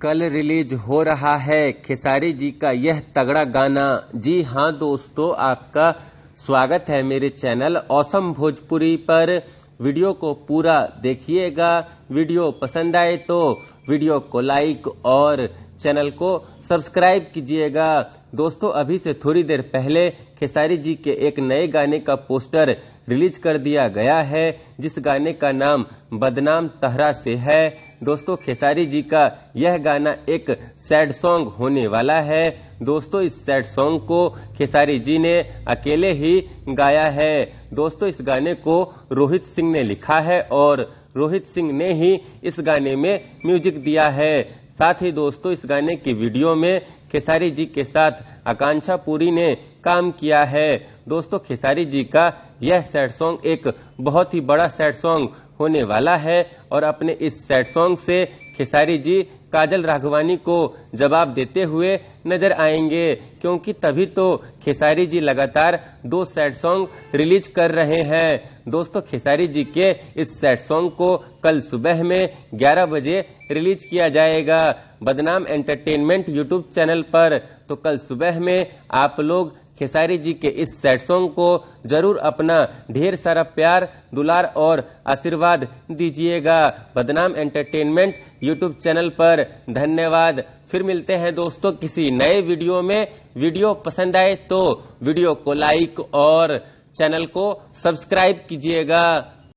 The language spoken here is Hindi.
कल रिलीज हो रहा है खेसारी जी का यह तगड़ा गाना। जी हाँ दोस्तों, आपका स्वागत है मेरे चैनल ऑसम भोजपुरी पर। वीडियो को पूरा देखिएगा। वीडियो पसंद आए तो वीडियो को लाइक और चैनल को सब्सक्राइब कीजिएगा। दोस्तों, अभी से थोड़ी देर पहले खेसारी जी के एक नए गाने का पोस्टर रिलीज कर दिया गया है, जिस गाने का नाम बदनाम तहरा से है। दोस्तों, खेसारी जी का यह गाना एक सैड सॉन्ग होने वाला है। दोस्तों, इस सैड सॉन्ग को खेसारी जी ने अकेले ही गाया है। दोस्तों, इस गाने को रोहित सिंह ने लिखा है और रोहित सिंह ने ही इस गाने में म्यूजिक दिया है। साथ ही दोस्तों, इस गाने की वीडियो में खेसारी जी के साथ आकांक्षा पुरी ने काम किया है। दोस्तों, खेसारी जी का यह सैड सॉन्ग एक बहुत ही बड़ा सैड सॉन्ग होने वाला है और अपने इस सैड सॉन्ग से खेसारी जी काजल राघवानी को जवाब देते हुए नजर आएंगे, क्योंकि तभी तो खेसारी जी लगातार 2 सैड सॉन्ग रिलीज कर रहे हैं। दोस्तों, खेसारी जी के इस सैड सॉन्ग को कल सुबह में 11 बजे रिलीज किया जाएगा बदनाम एंटरटेनमेंट यूट्यूब चैनल पर। तो कल सुबह में आप लोग खेसारी जी के इस सैड सॉन्ग को जरूर अपना ढेर सारा प्यार, दुलार और आशीर्वाद दीजिएगा बदनाम एंटरटेनमेंट यूट्यूब चैनल पर। धन्यवाद। फिर मिलते हैं दोस्तों किसी नए वीडियो में। वीडियो पसंद आए तो वीडियो को लाइक और चैनल को सब्सक्राइब कीजिएगा।